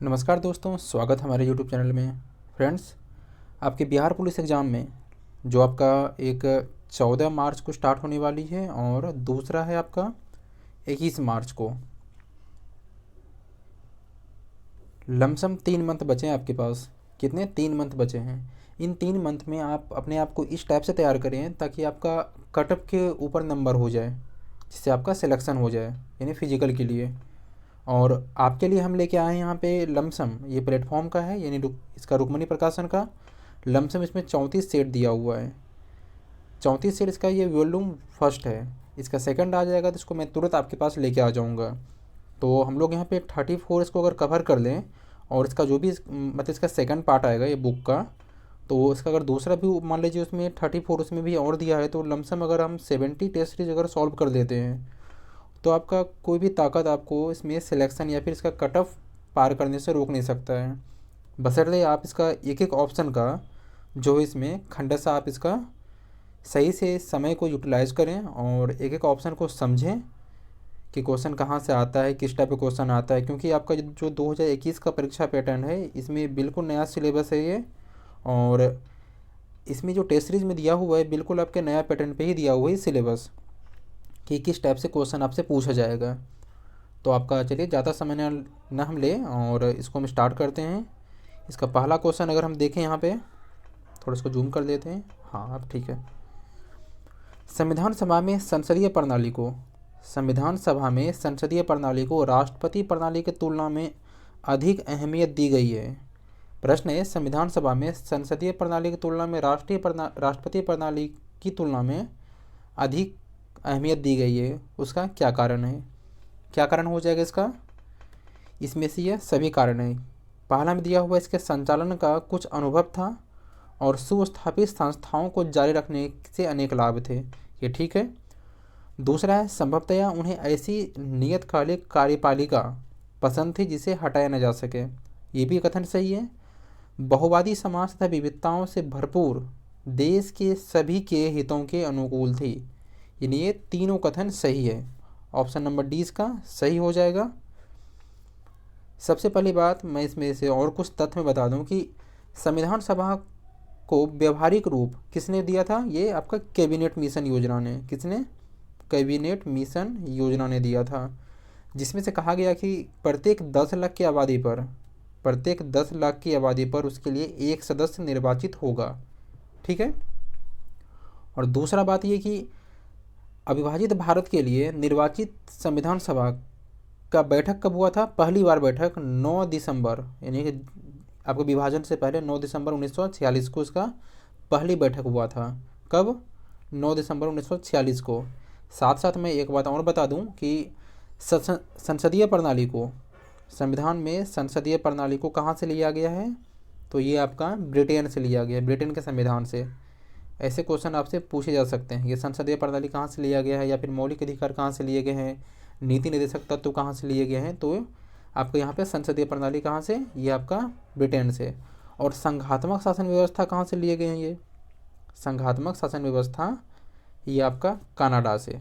नमस्कार दोस्तों, स्वागत है हमारे यूट्यूब चैनल में। फ्रेंड्स, आपके बिहार पुलिस एग्ज़ाम में जो आपका एक 14 मार्च को स्टार्ट होने वाली है और दूसरा है आपका 21 मार्च को। लमसम 3 मंथ बचे हैं आपके पास। कितने? 3 मंथ बचे हैं। इन 3 मंथ में आप अपने आप को इस टाइप से तैयार करें ताकि आपका कटअप के ऊपर नंबर हो जाए, जिससे आपका सिलेक्शन हो जाए, यानी फिजिकल के लिए। और आपके लिए हम लेके आए हैं यहाँ पे लमसम, ये प्लेटफॉर्म का है, यानी इसका रुक्मणी प्रकाशन का। लमसम इसमें 34 सेट दिया हुआ है। 34 सेट इसका ये वॉल्यूम फर्स्ट है। इसका सेकंड आ जाएगा तो इसको मैं तुरंत आपके पास लेके आ जाऊँगा। तो हम लोग यहाँ पे 34 इसको अगर कवर कर लें, और इसका जो भी मतलब इसका सेकंड पार्ट आएगा ये बुक का, तो इसका अगर दूसरा भी मान लीजिए उसमें 34 उसमें भी और दिया है, तो लमसम अगर हम 70 टेस्ट सीरीज अगर सॉल्व कर देते हैं तो आपका कोई भी ताकत आपको इसमें सिलेक्शन या फिर इसका कट ऑफ पार करने से रोक नहीं सकता है। बशर्ते आप इसका एक एक ऑप्शन का जो इसमें खंडसा आप इसका सही से समय को यूटिलाइज़ करें और एक एक ऑप्शन को समझें कि क्वेश्चन कहाँ से आता है, किस टाइप का क्वेश्चन आता है। क्योंकि आपका जो 2021 का परीक्षा पैटर्न है, इसमें बिल्कुल नया सिलेबस है ये। और इसमें जो टेस्ट सीरीज में दिया हुआ है बिल्कुल आपके नया पैटर्न पे ही दिया हुआ है सिलेबस, कि किस टाइप से क्वेश्चन आपसे पूछा जाएगा। तो आपका चलिए ज़्यादा समय ना हम लें और इसको हम स्टार्ट करते हैं। इसका पहला क्वेश्चन अगर हम देखें यहाँ पे, थोड़ा इसको जूम कर देते हैं। हाँ, अब ठीक है। संविधान सभा में संसदीय प्रणाली को राष्ट्रपति प्रणाली की तुलना में अधिक अहमियत दी गई है। प्रश्न है, संविधान सभा में संसदीय प्रणाली की तुलना में राष्ट्रपति प्रणाली की तुलना में अधिक अहमियत दी गई है, उसका क्या कारण है? क्या कारण हो जाएगा इसका? इसमें से यह सभी कारण है। पहला में दिया हुआ इसके संचालन का कुछ अनुभव था और सुस्थापित संस्थाओं को जारी रखने से अनेक लाभ थे, ये ठीक है। दूसरा है, संभवतया उन्हें ऐसी नियतकालिक कार्यपालिका पसंद थी जिसे हटाया न जा सके, ये भी कथन सही है। बहुवादी समाज तथा विविधताओं से भरपूर देश के सभी के हितों के अनुकूल थी, यानी ये तीनों कथन सही है। ऑप्शन नंबर डी इसका सही हो जाएगा। सबसे पहली बात मैं इसमें से और कुछ तथ्य में बता दूं कि संविधान सभा को व्यवहारिक रूप किसने दिया था? ये आपका कैबिनेट मिशन योजना ने। किसने? कैबिनेट मिशन योजना ने दिया था, जिसमें से कहा गया कि प्रत्येक 10 लाख की आबादी पर उसके लिए एक सदस्य निर्वाचित होगा, ठीक है। और दूसरा बात ये कि अविभाजित भारत के लिए निर्वाचित संविधान सभा का बैठक कब हुआ था? पहली बार बैठक 9 दिसंबर, यानी कि आपको विभाजन से पहले 9 दिसंबर 1946 को इसका पहली बैठक हुआ था। कब? 9 दिसंबर 1946 को। साथ साथ मैं एक बात और बता दूं कि संसदीय प्रणाली को, संविधान में संसदीय प्रणाली को कहाँ से लिया गया है? तो ये आपका ब्रिटेन से लिया गया है, ब्रिटेन के संविधान से। ऐसे क्वेश्चन आपसे पूछे जा सकते हैं, ये संसदीय प्रणाली कहाँ से लिया गया है, या फिर मौलिक अधिकार कहाँ से लिए गए हैं, नीति निर्देशक तत्व कहाँ से लिए गए हैं। तो आपको यहाँ पे संसदीय प्रणाली कहाँ से? ये आपका ब्रिटेन से। और संघात्मक शासन व्यवस्था कहाँ से लिए गए हैं? ये संघात्मक शासन व्यवस्था ये आपका कनाडा से।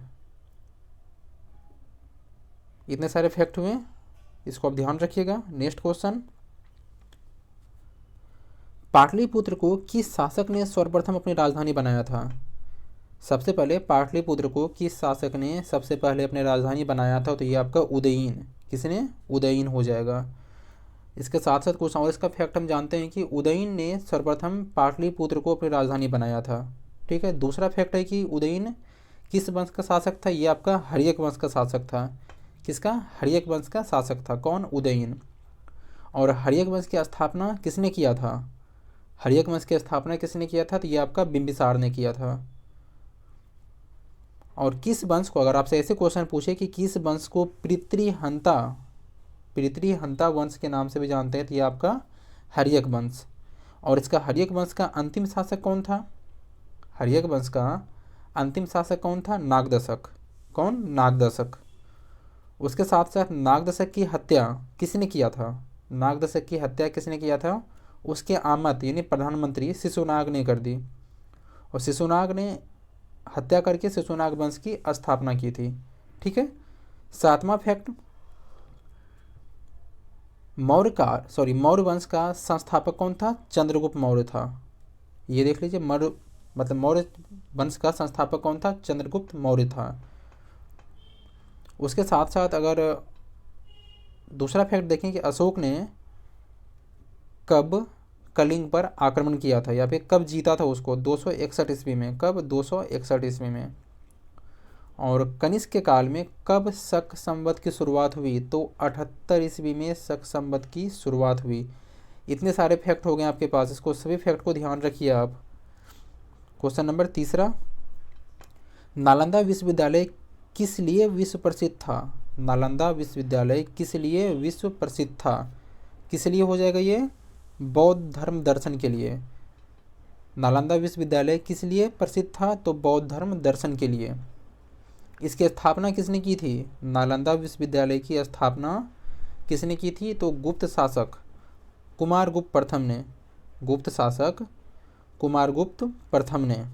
इतने सारे फैक्ट हुए, इसको आप ध्यान रखिएगा। नेक्स्ट क्वेश्चन, पाटलिपुत्र को किस शासक ने सर्वप्रथम अपनी राजधानी बनाया था? सबसे पहले पाटलिपुत्र को किस शासक ने सबसे पहले अपनी राजधानी बनाया था? तो ये आपका उदयीन। किसने? उदयीन हो जाएगा। इसके साथ साथ कुछ और इसका फैक्ट हम जानते हैं कि उदयीन ने सर्वप्रथम पाटलिपुत्र को अपनी राजधानी बनाया था, ठीक है। दूसरा फैक्ट है कि उदयीन किस वंश का शासक था? ये आपका हर्यक वंश का शासक था। किसका? हर्यक वंश का शासक था। कौन? उदयीन। और हर्यक वंश की स्थापना किसने किया था? हर्यक वंश की स्थापना किसने किया था? तो ये आपका बिंबिसार ने किया था। और किस वंश को, अगर आपसे ऐसे क्वेश्चन पूछे कि किस वंश को पितृहंता वंश के नाम से भी जानते हैं, तो ये आपका हर्यक वंश। और इसका हर्यक वंश का अंतिम शासक कौन था? हर्यक वंश का अंतिम शासक कौन था? नागदशक। कौन? नागदशक। उसके साथ साथ नागदशक की हत्या किसने किया था? नागदशक की हत्या किसने किया था? उसके आमत यानी प्रधानमंत्री शिशुनाग ने कर दी। और शिशुनाग ने हत्या करके शिशुनाग वंश की स्थापना की थी, ठीक है। सातवां फैक्ट, मौर्य वंश का संस्थापक कौन था? चंद्रगुप्त मौर्य था। ये देख लीजिए, मौर्य वंश का संस्थापक कौन था? चंद्रगुप्त मौर्य था। उसके साथ साथ अगर दूसरा फैक्ट देखें कि अशोक ने कब कलिंग पर आक्रमण किया था या फिर कब जीता था उसको? 261 ईस्वी में। कब? 261 ईस्वी में। और कनिष्क के काल में कब शक संवत की शुरुआत हुई? तो 78 ईस्वी में शक संवत की शुरुआत हुई। इतने सारे फैक्ट हो गए आपके पास, इसको सभी फैक्ट को ध्यान रखिए आप। क्वेश्चन नंबर तीसरा, नालंदा विश्वविद्यालय किस लिए विश्व प्रसिद्ध था? नालंदा विश्वविद्यालय किस लिए विश्व प्रसिद्ध था? किस लिए हो जाएगा ये? बौद्ध धर्म दर्शन के लिए। नालंदा विश्वविद्यालय किस लिए प्रसिद्ध था? तो बौद्ध धर्म दर्शन के लिए। इसकी स्थापना किसने की थी? नालंदा विश्वविद्यालय की स्थापना किसने की थी? तो गुप्त शासक कुमारगुप्त प्रथम ने। गुप्त शासक कुमारगुप्त प्रथम ने।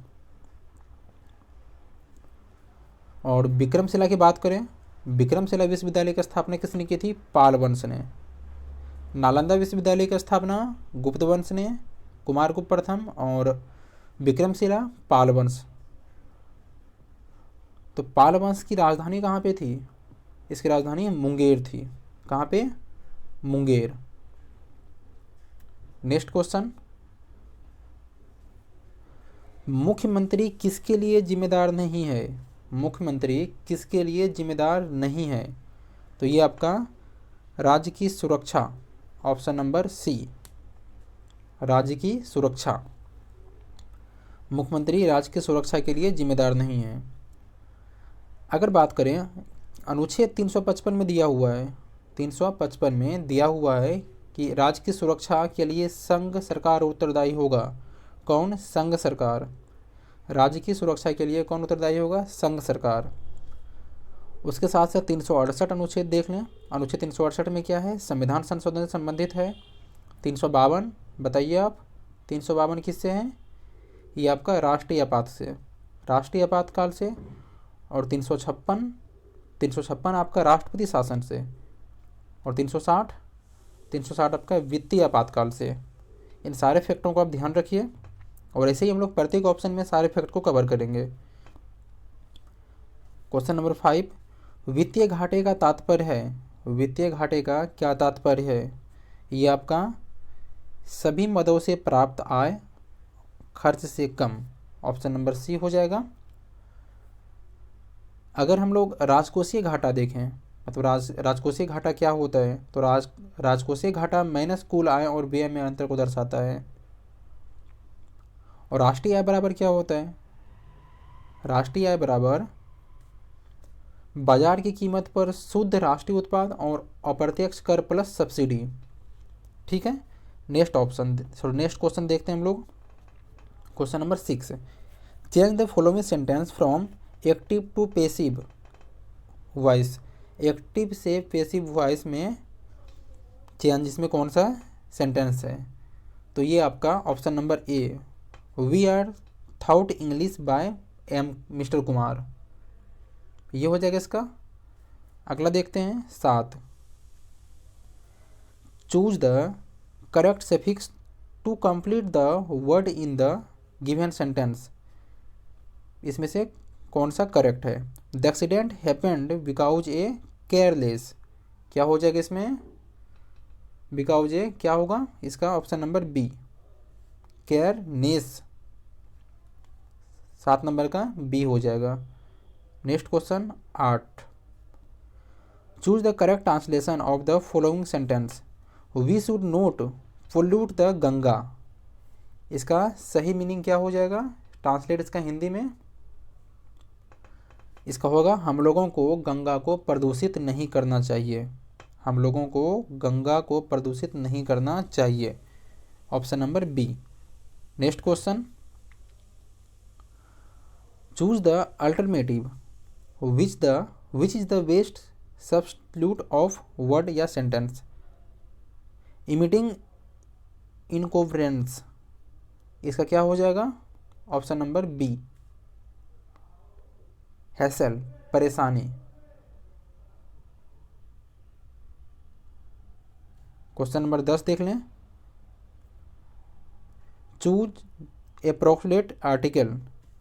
और विक्रमशिला की बात करें, विक्रमशिला विश्वविद्यालय की स्थापना किसने की थी? पाल वंश ने। नालंदा विश्वविद्यालय की स्थापना गुप्त वंश ने, कुमारगुप्त प्रथम, और विक्रमशिला पाल वंश। तो पाल वंश की राजधानी कहाँ पे थी? इसकी राजधानी मुंगेर थी। कहाँ पे? मुंगेर। नेक्स्ट क्वेश्चन, मुख्यमंत्री किसके लिए जिम्मेदार नहीं है? मुख्यमंत्री किसके लिए जिम्मेदार नहीं है? तो ये आपका राज्य की सुरक्षा, ऑप्शन नंबर सी, राज्य की सुरक्षा। मुख्यमंत्री राज्य की सुरक्षा के लिए जिम्मेदार नहीं है। अगर बात करें, अनुच्छेद 355 में दिया हुआ है, 355 में दिया हुआ है कि राज्य की सुरक्षा के लिए संघ सरकार उत्तरदायी होगा। कौन? संघ सरकार। राज्य की सुरक्षा के लिए कौन उत्तरदायी होगा? संघ सरकार। उसके साथ साथ 368 अनुच्छेद देख लें। अनुच्छेद 368 में क्या है? संविधान संशोधन से संबंधित है। 352 बताइए आप, 352 किससे है? ये आपका राष्ट्रीय आपात से, राष्ट्रीय आपातकाल से। और 356 आपका राष्ट्रपति शासन से। और 360 आपका वित्तीय आपातकाल से। इन सारे फैक्टरों को आप ध्यान रखिए, और ऐसे ही हम लोग प्रत्येक ऑप्शन में सारे फैक्ट को कवर करेंगे। क्वेश्चन नंबर 5, वित्तीय घाटे का तात्पर्य है। वित्तीय घाटे का क्या तात्पर्य है? ये आपका सभी मदों से प्राप्त आय खर्च से कम, ऑप्शन नंबर सी हो जाएगा। अगर हम लोग राजकोषीय घाटा देखें, मतलब राजकोषीय घाटा क्या होता है? तो राजकोषीय घाटा माइनस कुल आय और व्यय में अंतर को दर्शाता है। और राष्ट्रीय आय बराबर क्या होता है? राष्ट्रीय आय बराबर बाजार की कीमत पर शुद्ध राष्ट्रीय उत्पाद और अप्रत्यक्ष कर प्लस सब्सिडी। ठीक है, नेक्स्ट क्वेश्चन देखते हैं हम लोग। Question number 6, change the following sentence from active to passive voice. Active से पैसिव वॉइस में चेंज, इसमें कौन सा सेंटेंस है? तो ये आपका option number A, we are thought English by Mr Kumar, ये हो जाएगा इसका। अगला देखते हैं 7, choose the correct suffix to complete the word in the given sentence. इसमें से कौन सा करेक्ट है? The accident happened because A careless, क्या हो जाएगा इसमें? बिकॉज ए क्या होगा इसका? ऑप्शन नंबर बी, केयरनेस, 7 नंबर का बी हो जाएगा। Next question 8, choose the correct translation of the following sentence. We should not pollute the Ganga, इसका सही मीनिंग क्या हो जाएगा? ट्रांसलेट इसका हिंदी में, इसका होगा हम लोगों को गंगा को प्रदूषित नहीं करना चाहिए। हम लोगों को गंगा को प्रदूषित नहीं करना चाहिए, option number B. Next question, choose the alternative which is the best substitute of word या सेंटेंस। इमिटिंग इनकोवरेंस, इसका क्या हो जाएगा? ऑप्शन नंबर बी, हैसल, परेशानी। क्वेश्चन नंबर 10 देख लें। Choose approximate article,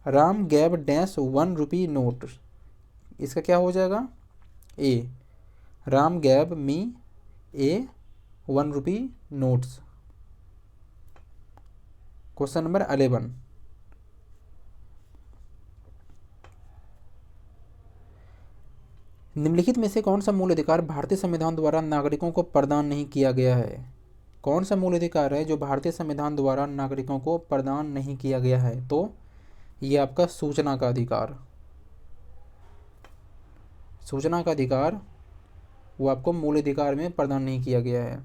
Ram gave dash 1 rupee note. इसका क्या हो जाएगा? ए, Ram gave me a 1 rupee notes. Question number 11, निम्नलिखित में से कौन सा मूल अधिकार भारतीय संविधान द्वारा नागरिकों को प्रदान नहीं किया गया है? कौन सा मूल अधिकार है जो भारतीय संविधान द्वारा नागरिकों को प्रदान नहीं किया गया है? तो ये आपका सूचना का अधिकार। सूचना का अधिकार वो आपको मूल अधिकार में प्रदान नहीं किया गया है,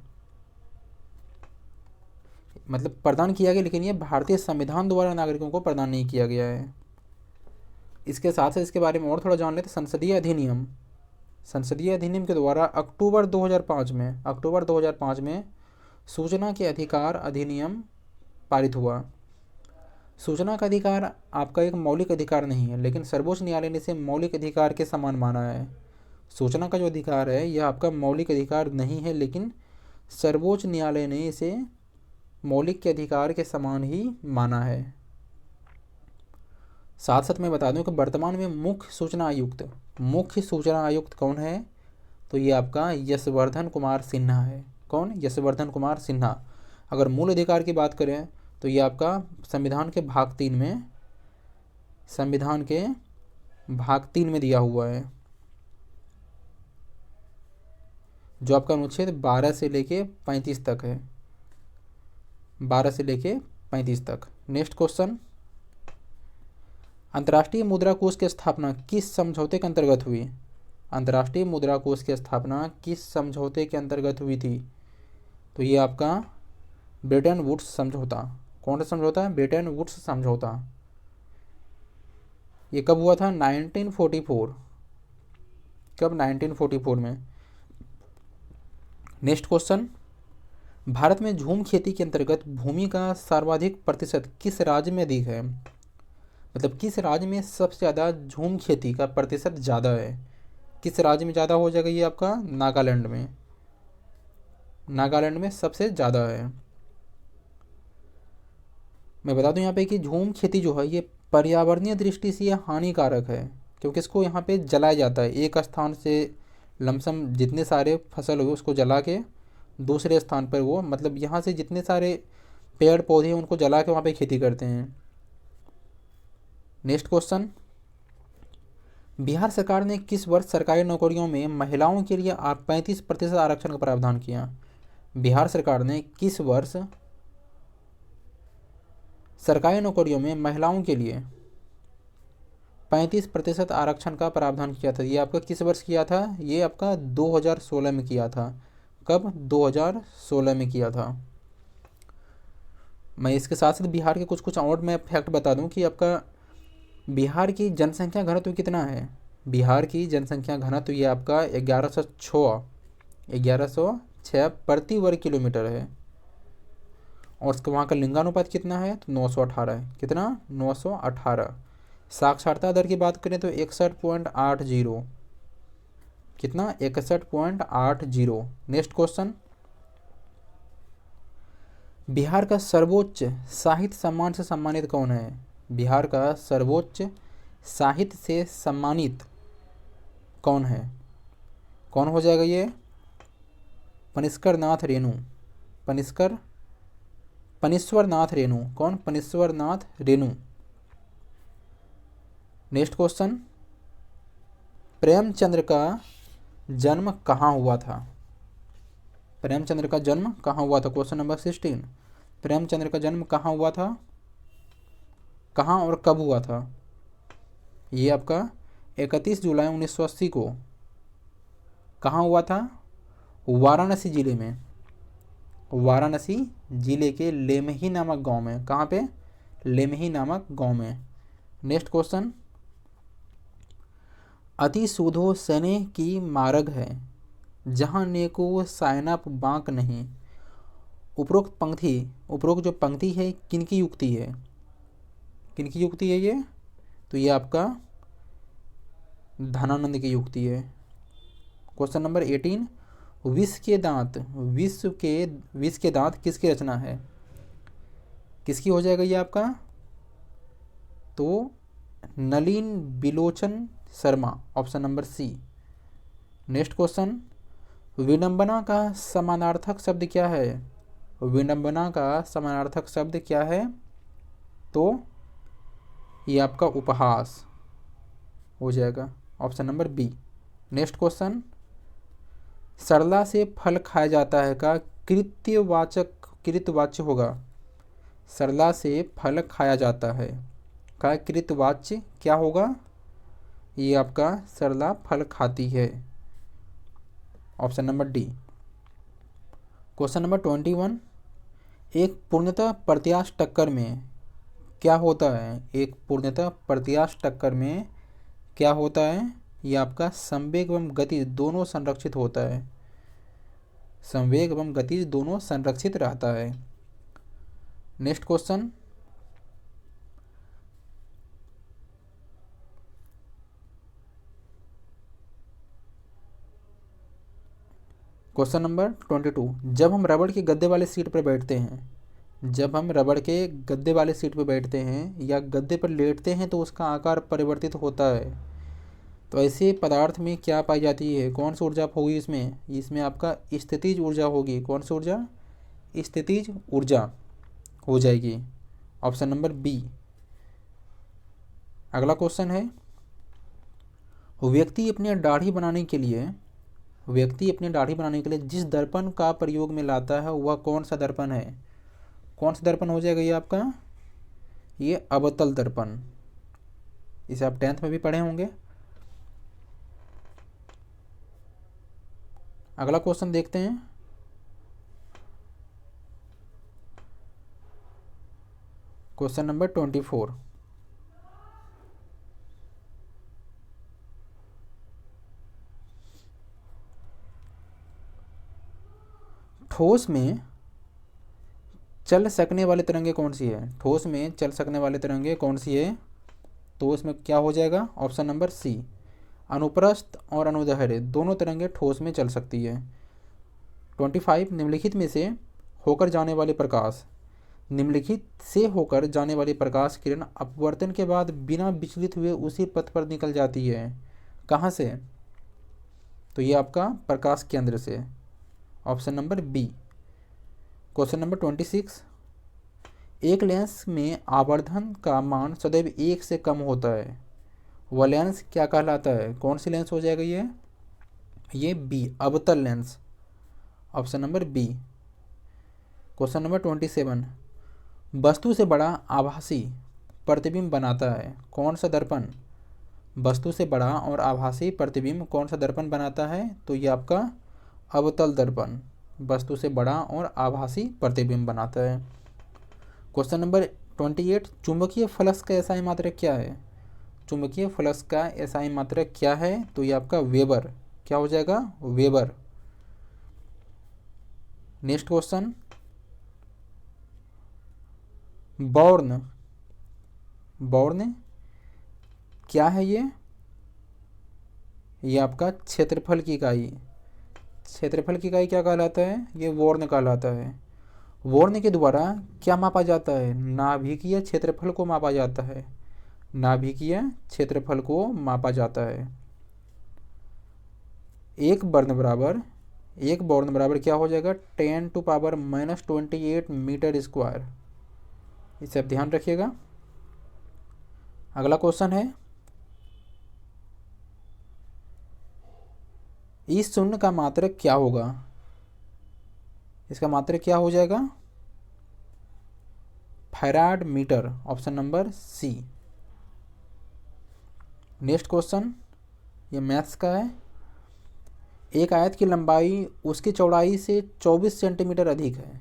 मतलब प्रदान किया गया लेकिन ये भारतीय संविधान द्वारा नागरिकों को प्रदान नहीं किया गया है। इसके साथ साथ इसके बारे में और थोड़ा जान लेते। संसदीय अधिनियम, संसदीय अधिनियम के द्वारा अक्टूबर 2005 में सूचना के अधिकार अधिनियम पारित हुआ। सूचना का अधिकार आपका एक मौलिक अधिकार नहीं है, लेकिन सर्वोच्च न्यायालय ने इसे मौलिक अधिकार के समान माना है। सूचना का जो अधिकार है यह आपका मौलिक अधिकार नहीं है, लेकिन सर्वोच्च न्यायालय ने इसे मौलिक के अधिकार के समान ही माना है। साथ साथ मैं बता दूं कि वर्तमान में मुख्य सूचना आयुक्त कौन है? तो ये आपका यशवर्धन कुमार सिन्हा है। कौन? यशवर्धन कुमार सिन्हा। अगर मूल अधिकार की बात करें तो ये आपका संविधान के भाग 3 में दिया हुआ है, जो आपका अनुच्छेद 12 से लेके 35 तक है। 12 से लेके 35 तक। नेक्स्ट क्वेश्चन, अंतर्राष्ट्रीय मुद्रा कोष की स्थापना किस समझौते के अंतर्गत हुई? अंतर्राष्ट्रीय मुद्रा कोष की स्थापना किस समझौते के अंतर्गत हुई थी? तो ये आपका ब्रेटन वुड्स समझौता। कौन सा समझौता है? ब्रेटन वुड्स समझौता। ये कब हुआ था? 1944। कब? 1944 में। नेक्स्ट क्वेश्चन, भारत में झूम खेती के अंतर्गत भूमि का सर्वाधिक प्रतिशत किस राज्य में अधिक है? मतलब किस राज्य में सबसे ज़्यादा झूम खेती का प्रतिशत ज़्यादा है? किस राज्य में ज़्यादा हो जाएगा? ये आपका नागालैंड में। नागालैंड में सबसे ज़्यादा है। मैं बता दूं यहाँ पे कि झूम खेती जो है ये पर्यावरणीय दृष्टि से ये हानिकारक है, क्योंकि इसको यहाँ पे जलाया जाता है। एक स्थान से लमसम जितने सारे फसल हुए उसको जला के दूसरे स्थान पर वो, मतलब यहाँ से जितने सारे पेड़ पौधे हैं उनको जला के वहाँ पे खेती करते हैं। नेक्स्ट क्वेश्चन, बिहार सरकार ने किस वर्ष सरकारी नौकरियों में महिलाओं के लिए 35% आरक्षण का प्रावधान किया? बिहार सरकार ने किस वर्ष सरकारी नौकरियों में महिलाओं के लिए 35% आरक्षण का प्रावधान किया था? ये आपका किस वर्ष किया था? ये आपका 2016 में किया था। कब? 2016 में किया था। मैं इसके साथ साथ बिहार के कुछ और मैं फैक्ट बता दूं कि आपका बिहार की जनसंख्या घनत्व कितना है? बिहार की जनसंख्या घनत्व ये आपका 1106 प्रति वर्ग किलोमीटर है। और उसका वहाँ का लिंगानुपात कितना है? तो 918 है। कितना? 918। साक्षरता दर की बात करें तो 61.80। कितना? 61.80। नेक्स्ट क्वेश्चन, बिहार का सर्वोच्च साहित्य सम्मान से सम्मानित कौन है? बिहार का सर्वोच्च साहित्य से सम्मानित कौन है? कौन हो जाएगा ये? पनिष्कर नाथ रेणु। पनीश्वर नाथ रेणु। कौन? पनीश्वर नाथ रेणु। नेक्स्ट क्वेश्चन, प्रेमचंद्र का जन्म कहाँ हुआ था? प्रेमचंद्र का जन्म कहाँ हुआ था? क्वेश्चन नंबर 16, प्रेमचंद्र का जन्म कहाँ हुआ था? कहाँ और कब हुआ था? ये आपका 31 जुलाई 1980 को। कहाँ हुआ था? वाराणसी जिले में। वाराणसी जिले के लेमही नामक गांव में। कहाँ पे? लेमही नामक गांव में। नेक्स्ट क्वेश्चन, अति सुधो सने की मार्ग है जहाँ नेको सायनाप बांक नहीं। उपरोक्त जो पंक्ति है किनकी युक्ति है? किनकी युक्ति है ये? तो ये आपका धनानंद की युक्ति है। क्वेश्चन नंबर 18, विष के दांत किसकी रचना है? किसकी हो जाएगा ये आपका? तो Nalin Bilochan Sharma, option number C. Next question, विडंबना का समानार्थक शब्द क्या है? विडंबना का समानार्थक शब्द क्या है? तो ये आपका उपहास हो जाएगा, option number B. Next question, Sarla से फल खाया जाता है का कृतवाच्य होगा? सरला से फल खाया जाता है का कृतवाच्य क्या होगा? ये आपका सरला फल खाती है, option number D. Question number 21, एक पूर्णतः प्रत्यास्थ टक्कर में क्या होता है? एक पूर्णतः प्रत्यास्थ टक्कर में क्या होता है? ये आपका संवेग एवं गति दोनों संरक्षित होता है। संवेग एवं गति दोनों संरक्षित रहता है। नेक्स्ट क्वेश्चन, क्वेश्चन नंबर 22, जब हम रबड़ के गद्दे वाले सीट पर बैठते हैं, जब हम रबड़ के गद्दे वाले सीट पर बैठते हैं या गद्दे पर लेटते हैं तो उसका आकार परिवर्तित होता है। तो ऐसे पदार्थ में क्या पाई जाती है? कौन सी ऊर्जा होगी इसमें? इसमें आपका स्थितिज ऊर्जा होगी। कौन सी ऊर्जा? स्थितिज ऊर्जा हो जाएगी, ऑप्शन नंबर बी। अगला क्वेश्चन है, व्यक्ति अपनी दाढ़ी बनाने के लिए जिस दर्पण का प्रयोग में लाता है वह कौन सा दर्पण है? कौन सा दर्पण हो जाएगा ये आपका? ये अवतल दर्पण। इसे आप 10th में भी पढ़े होंगे। अगला क्वेश्चन देखते हैं, क्वेश्चन नंबर 24, ठोस में चल सकने वाली तरंगे कौन सी है? ठोस में चल सकने वाली तरंगे कौन सी है? तो इसमें क्या हो जाएगा? Option number C. अनुप्रस्थ और अनुदैर्ध्य दोनों तरंगे ठोस में चल सकती है। 25, निम्नलिखित में से होकर जाने वाले प्रकाश, निम्नलिखित से होकर जाने वाली प्रकाश किरण अपवर्तन के बाद बिना विचलित हुए उसी पथ पर निकल जाती है। कहाँ से? तो ये आपका प्रकाश केंद्र से, option number B. Question number 26, एक लेंस में आवर्धन का मान सदैव 1 से कम होता है, वह लेंस क्या कहलाता है? कौन सी लेंस हो जाएगा ये बी, अवतल lens, option number B. Question number 27, वस्तु से बड़ा आभासी प्रतिबिंब बनाता है कौन सा दर्पण? वस्तु से बड़ा और आभासी प्रतिबिंब कौन सा दर्पण बनाता है? तो ये आपका अवतल दर्पण वस्तु से बड़ा और आभासी प्रतिबिंब बनाता है। क्वेश्चन नंबर 28, चुंबकीय फ्लक्स का एसआई मात्रक क्या है? चुंबकीय फ्लक्स का एसआई मात्रक क्या है? तो ये आपका वेबर, क्या हो जाएगा? वेबर। नेक्स्ट क्वेश्चन, बॉर्न क्या है ये आपका क्षेत्रफल की इकाई। क्षेत्रफल की इकाई क्या कहलाता है? ये वॉर्न कहलाता है। वॉर्न के द्वारा क्या मापा जाता है? नाभिकीय क्षेत्रफल को मापा जाता है। नाभिकीय क्षेत्रफल को मापा जाता है। एक बॉर्न बराबर क्या हो जाएगा? 10⁻⁻28 मीटर स्क्वायर। इसे आप ध्यान रखिएगा। अगला क्वेश्चन है, इस शून्य का मात्रक क्या होगा? इसका मात्रक क्या हो जाएगा? Farad metre, option number C. Next question, ये मैथ्स का है। एक आयत की लंबाई उसकी चौड़ाई से 24 सेंटीमीटर अधिक है।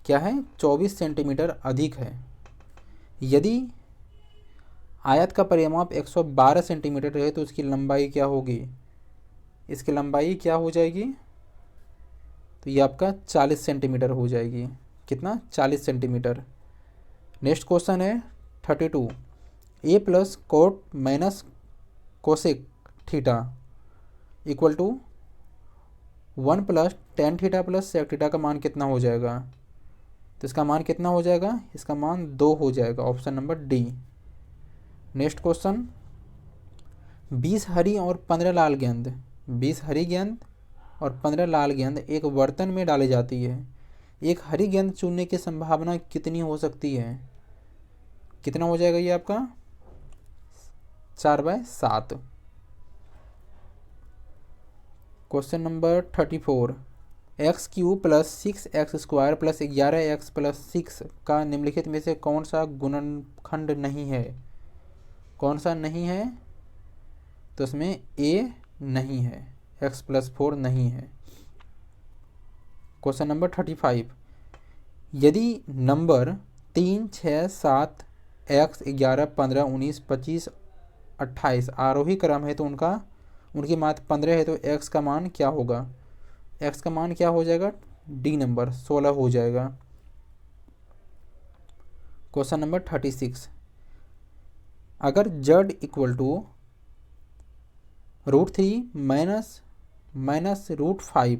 क्या है? 24 सेंटीमीटर अधिक है। यदि आयत का परिमाप 112 सेंटीमीटर है तो उसकी लंबाई क्या होगी? इसकी लंबाई क्या हो जाएगी? तो ये आपका 40 सेंटीमीटर हो जाएगी। कितना? 40 सेंटीमीटर। नेक्स्ट क्वेश्चन है 32, A plus cot minus cosec theta equal to 1 plus tan theta plus sec theta का मान कितना हो जाएगा? तो इसका मान कितना हो जाएगा? इसका मान 2 हो जाएगा, option number D. Next question, 20 हरी और 15 लाल गेंद, 20 हरी गेंद और 15 लाल गेंद एक बर्तन में डाली जाती है। एक हरी गेंद चुनने की संभावना कितनी हो सकती है? कितना हो जाएगा ये आपका? 4/7। Question number 34, x³ plus 6x² plus 11x plus 6 का निम्नलिखित में से कौन सा गुणनखंड नहीं है? कौन सा नहीं है? तो इसमें a नहीं है, x+4 नहीं है। क्वेश्चन नंबर 35, यदि नंबर 3, 6, 7, x, 11, 15, 19, 25, 28 आरोही क्रम है तो उनकी मात्रा 15 है तो x का मान क्या होगा? x का मान क्या हो जाएगा? डी नंबर 16 हो जाएगा। क्वेश्चन नंबर 36, अगर z इक्वल टू √3 माइनस √5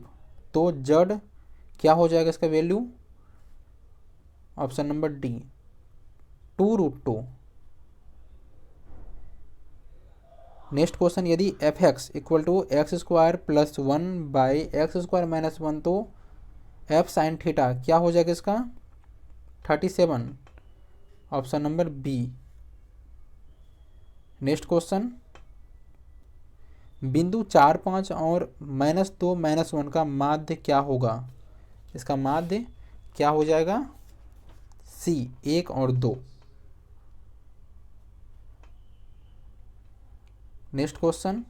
तो z क्या हो जाएगा इसका value? Option number D 2√2। Next question, यदि f(x) equal to x² plus 1/x² minus 1 तो f साइन थीटा क्या हो जाएगा इसका? 37, option number B. Next question, बिंदु 4, 5 और -2 -1 का माध्य क्या होगा? इसका माध्य क्या हो जाएगा? सी 1 और 2। नेक्स्ट क्वेश्चन,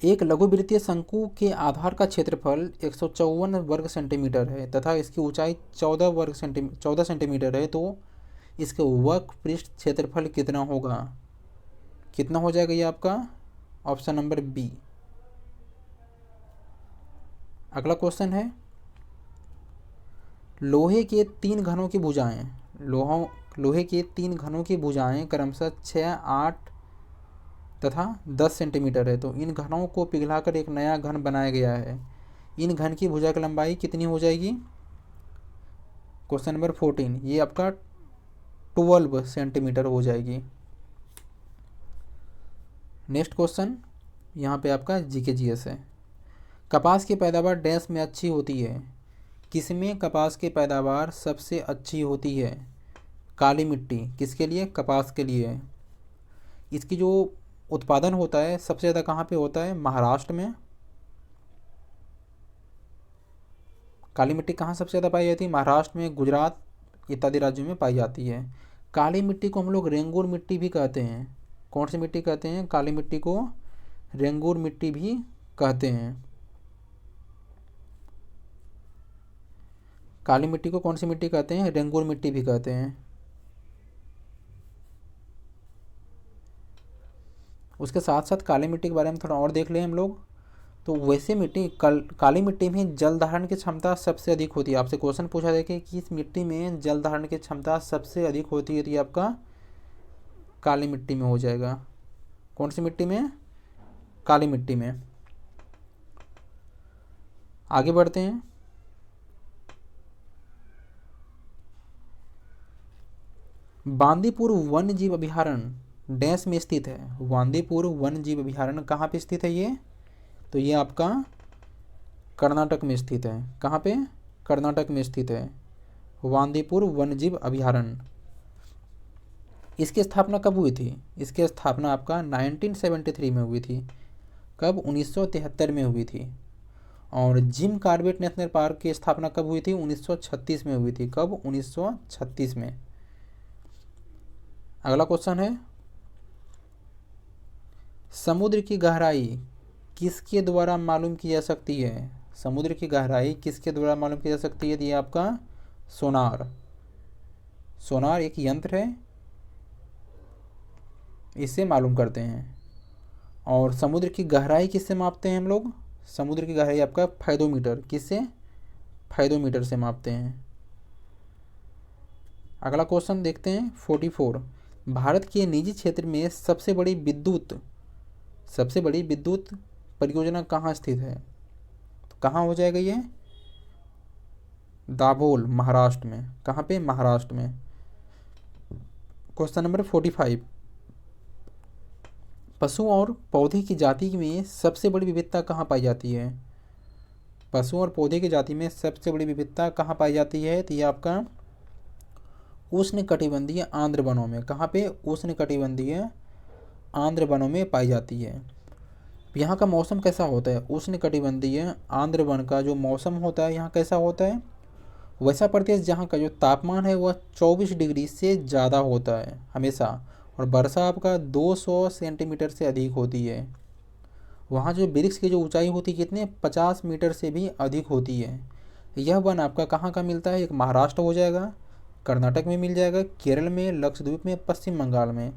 एक लघुवृत्तीय शंकु के आधार का क्षेत्रफल 154 वर्ग सेंटीमीटर है तथा इसकी ऊंचाई 14 सेंटीमीटर है, तो इसके वक्र पृष्ठ क्षेत्रफल कितना होगा? कितना हो जाएगा ये आपका? Option number B. अगला क्वेश्चन है, लोहे के 3 घनों की भुजाएं, लोहे के 3 घनों की भुजाएं क्रमशः 6, 8 तथा 10 सेंटीमीटर है, तो इन घनों को पिघलाकर एक नया घन बनाया गया है। इन घन की भुजा की लंबाई कितनी हो जाएगी? क्वेश्चन नंबर 14, ये आपका 12 सेंटीमीटर हो जाएगी। नेक्स्ट क्वेश्चन, यहाँ पे आपका जीके जीएस है। कपास की पैदावार डैश में अच्छी होती है, किसमें कपास की पैदावार सबसे अच्छी होती है? काली मिट्टी। किसके लिए? कपास के लिए। इसकी जो उत्पादन होता है सबसे ज़्यादा कहाँ पे होता है? महाराष्ट्र में। काली मिट्टी कहाँ सबसे ज़्यादा पाई जाती है? महाराष्ट्र में, गुजरात इत्यादि राज्यों में पाई जाती है। काली मिट्टी को हम लोग रेंगूर मिट्टी भी कहते हैं। कौन सी मिट्टी कहते हैं? काली मिट्टी को रेंगूर मिट्टी भी कहते हैं। काली मिट्टी को कौन सी मिट्टी कहते हैं? रेंगूर मिट्टी भी कहते हैं। उसके साथ साथ काली मिट्टी के बारे में थोड़ा और देख लें हम लोग। तो वैसे मिट्टी काली मिट्टी में जल धारण की क्षमता सबसे अधिक होती है। आपसे क्वेश्चन पूछा जाए कि किस मिट्टी में जल धारण की क्षमता सबसे अधिक होती है, तो ये आपका काली मिट्टी में हो जाएगा। कौन सी मिट्टी में? काली मिट्टी में। आगे बढ़ते हैं। बांदीपुर वन्य जीव अभयारण्य डैश में स्थित है। बांदीपुर वन्य जीव अभयारण्य कहाँ पे स्थित है ये? तो ये आपका कर्नाटक में स्थित है। कहाँ पे? कर्नाटक में स्थित है बांदीपुर वन्यजीव अभयारण्य। इसकी स्थापना कब हुई थी? इसकी स्थापना आपका 1973 में हुई थी। कब? 1973 में हुई थी। और जिम कॉर्बेट नेशनल पार्क की स्थापना कब हुई थी? 1936 में हुई थी। कब? 1936 में। अगला क्वेश्चन है, समुद्र की गहराई किसके द्वारा मालूम की जा सकती है? समुद्र की गहराई किसके द्वारा मालूम की जा सकती है? ये आपका सोनार। सोनार एक यंत्र है, इससे मालूम करते हैं। और समुद्र की गहराई किससे मापते हैं हम लोग? समुद्र की गहराई आपका फाइदोमीटर। किससे? फाइदोमीटर से मापते हैं। अगला क्वेश्चन देखते हैं 44। भारत के निजी क्षेत्र में सबसे बड़ी विद्युत परियोजना कहाँ स्थित है? तो कहाँ हो जाएगा ये? दाभोल, महाराष्ट्र में। कहाँ पे? महाराष्ट्र में। Question number 45। पशु और पौधे की जाति में सबसे बड़ी विविधता कहाँ पाई जाती है? पशु और पौधे की जाति में सबसे बड़ी विविधता कहाँ पाई जाती है? तो ये आपका उष्णकटिबंधीय आर्द्र वनों में। कहाँ पे? उष्णकटिबंधीय आर्द्र वनों में पाई जाती है। यहाँ का मौसम कैसा होता है? उष्णकटिबंधीय आर्द्र वन का जो मौसम होता है यहाँ कैसा होता है? वैसा प्रदेश जहाँ का जो तापमान है वह 24 डिग्री से ज़्यादा होता है हमेशा, और वर्षा आपका 200 सेंटीमीटर से अधिक होती है। वहाँ जो वृक्ष की जो ऊंचाई होती है कितने? 50 मीटर से भी अधिक होती है। यह वन आपका कहाँ का मिलता है? एक महाराष्ट्र हो जाएगा, कर्नाटक में मिल जाएगा, केरल में, लक्षद्वीप में, पश्चिम बंगाल में।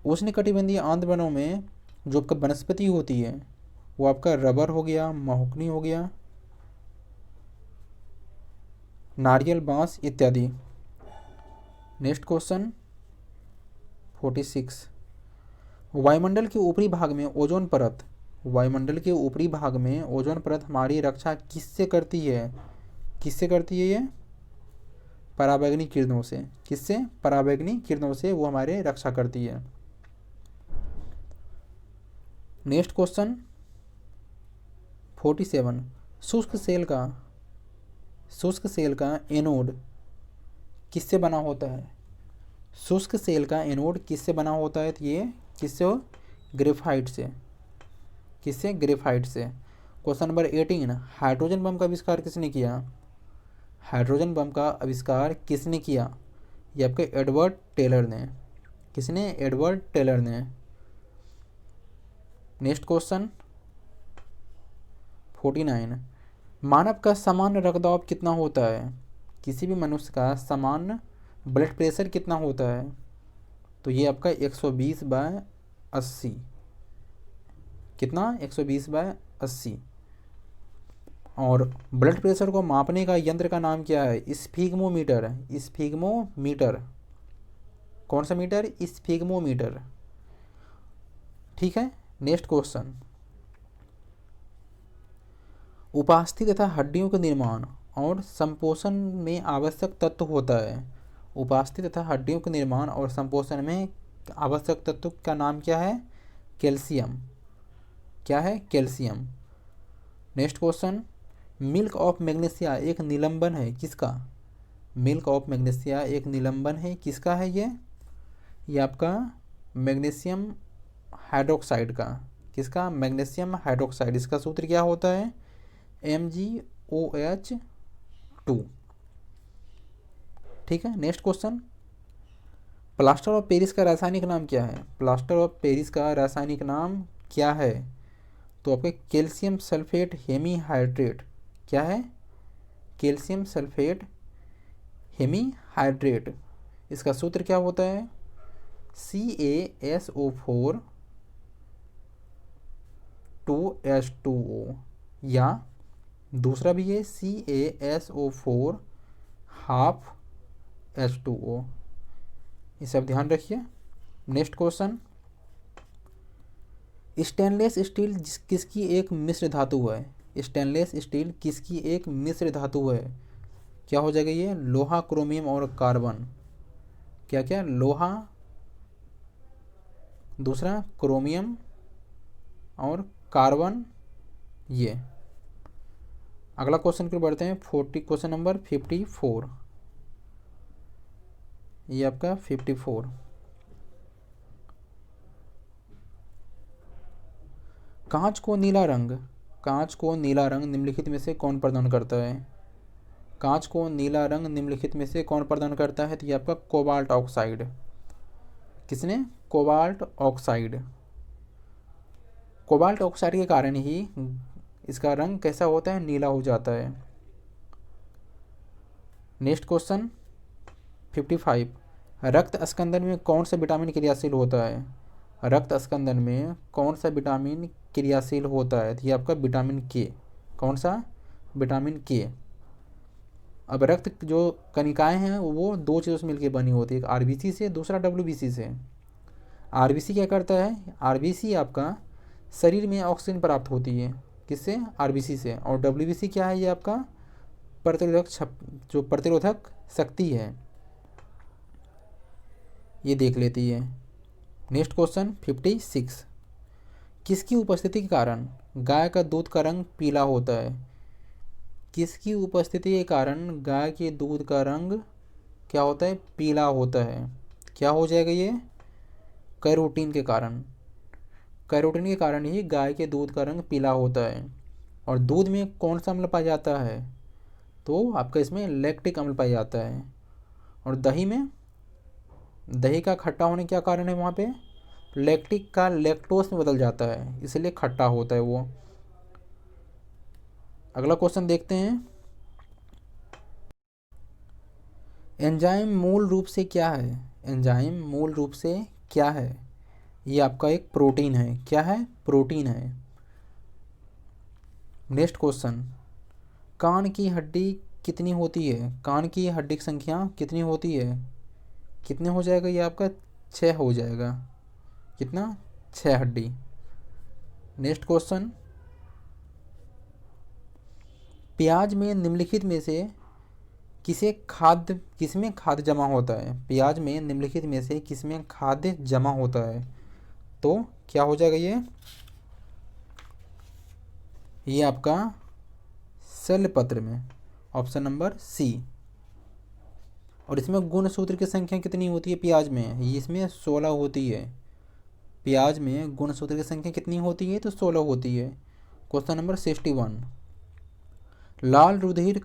उष्णकटिबंधीय आर्द्र वनों में जो आपका वनस्पति होती है वो आपका रबर हो गया, महोगनी हो गया, नारियल, बांस इत्यादि। Next question 46। वायुमंडल के ऊपरी भाग में ओजोन परत हमारी रक्षा किससे करती है? किससे करती है ये? पराबैंगनी किरणों से। किससे? पराबैंगनी किरणों से वो हमारे रक्षा करती है। Next question 47। शुष्क सेल का एनोड किससे बना होता है? शुष्क सेल का एनोड किससे बना होता है? तो ये किससे हो? ग्रेफाइट से। किससे? ग्रेफाइट से। Question number 18। हाइड्रोजन बम का आविष्कार किसने किया? हाइड्रोजन बम का आविष्कार किसने किया? ये आपके एडवर्ड टेलर ने। किसने? एडवर्ड टेलर ने। Next question 49। मानव का सामान्य रक्तदाब कितना होता है? किसी भी मनुष्य का सामान्य ब्लड प्रेशर कितना होता है? तो ये आपका 120/80। कितना? 120/80। और ब्लड प्रेशर को मापने का यंत्र का नाम क्या है? स्फिग्मोमीटर। स्फिग्मोमीटर। कौन सा मीटर? स्फिग्मोमीटर। ठीक है। Next question. उपास्थि तथा हड्डियों के निर्माण और संपोषण में आवश्यक तत्व होता है। उपास्थि तथा हड्डियों के निर्माण और संपोषण में आवश्यक तत्व का नाम क्या है? कैल्शियम। क्या है? Calcium. Next question. Milk of magnesia एक निलंबन है किसका? मिल्क ऑफ मैग्नीशिया एक निलंबन है किसका है ये आपका मैग्नीशियम हाइड्रोक्साइड का। किसका? Magnesium hydroxide. इसका सूत्र क्या होता है? MgOH2। ठीक है। Next question. Plaster of Paris का रासायनिक नाम क्या है? प्लास्टर ऑफ पेरिस का रासायनिक नाम क्या है? तो आपके कैल्शियम सल्फेट हेमीहाइड्रेट। क्या है? Calcium sulphate hemihydrate. इसका सूत्र क्या होता है? CaSO4 2H2O, या दूसरा भी है CaSO4 हाफ H2O। ये सब ध्यान रखिए। Next question. स्टेनलेस स्टील किसकी एक मिश्र धातु है? स्टेनलेस स्टील किसकी एक मिश्र धातु है? क्या हो जाएगा ये? लोहा, क्रोमियम और कार्बन। क्या क्या? लोहा, दूसरा क्रोमियम और कार्बन। ये अगला क्वेश्चन की बढ़ते हैं। Question number 54। ये आपका 54। कांच को नीला रंग निम्नलिखित में से कौन प्रदान करता है? कांच को नीला रंग निम्नलिखित में से कौन प्रदान करता है? तो ये आपका कोबाल्ट ऑक्साइड। किसने? Cobalt oxide. कोबाल्ट ऑक्साइड के कारण ही इसका रंग कैसा होता है? नीला हो जाता है। Next question 55। रक्त स्कंदन में कौन सा विटामिन क्रियाशील होता है? रक्त स्कंदन में कौन सा विटामिन क्रियाशील होता है? तो ये आपका विटामिन के। कौन सा? विटामिन के। अब रक्त जो कनिकाएं हैं वो दो चीज़ों से मिलकर बनी होती है, एक आरबीसी से, दूसरा डब्ल्यूबीसी से। आरबीसी क्या करता है, आरबीसी आपका शरीर में ऑक्सीजन प्राप्त होती है किससे, आरबीसी से। और डब्ल्यूबीसी क्या है, ये आपका जो प्रतिरोधक शक्ति है ये देख लेती है। नेक्स्ट क्वेश्चन 56, किसकी उपस्थिति के कारण गाय का दूध का रंग पीला होता है। किसकी उपस्थिति के कारण गाय के दूध का रंग क्या होता है, पीला होता है। क्या हो जाएगा ये, कैरोटीन के कारण। कैरोटीन के कारण ही गाय के दूध का रंग पीला होता है। और दूध में कौन सा अम्ल पाया जाता है, तो आपका इसमें लैक्टिक अम्ल पाया जाता है। और दही में, दही का खट्टा होने क्या कारण है, वहाँ पे लैक्टिक का लैक्टोस में बदल जाता है, इसलिए खट्टा होता है वो। अगला क्वेश्चन देखते हैं, एंजाइम मूल रूप से क्या है। एंजाइम मूल रूप से क्या है, ये आपका एक प्रोटीन है। क्या है, प्रोटीन है। नेक्स्ट क्वेश्चन, कान की हड्डी कितनी होती है। कान की हड्डी की संख्या कितनी होती है, कितने हो जाएगा ये आपका, 6 हो जाएगा। कितना, 6 हड्डी। नेक्स्ट क्वेश्चन, प्याज में निम्नलिखित में से किसमें खाद्य जमा होता है। प्याज में निम्नलिखित में से किसमें खाद्य जमा होता है, तो क्या हो जाएगा ये आपका शल्यपत्र में, ऑप्शन नंबर सी। और इसमें गुणसूत्र की संख्या कितनी होती है प्याज में, इसमें 16 होती है। प्याज में गुणसूत्र की संख्या कितनी होती है, तो 16 होती है। क्वेश्चन नंबर 61, लाल रुधिर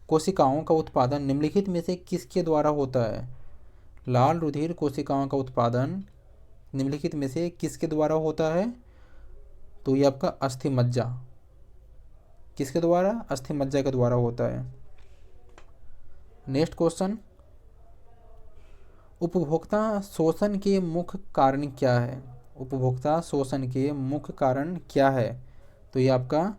कोशिकाओं का उत्पादन निम्नलिखित में से किसके द्वारा होता है। लाल रुधिर कोशिकाओं का उत्पादन निम्नलिखित में से किसके द्वारा होता है, तो ये आपका अस्थि मज्जा। किसके द्वारा, अस्थि मज्जा के द्वारा होता है। नेक्स्ट क्वेश्चन, उपभोक्ता शोषण के मुख्य कारण क्या है। उपभोक्ता शोषण के मुख्य कारण क्या है, तो ये आपका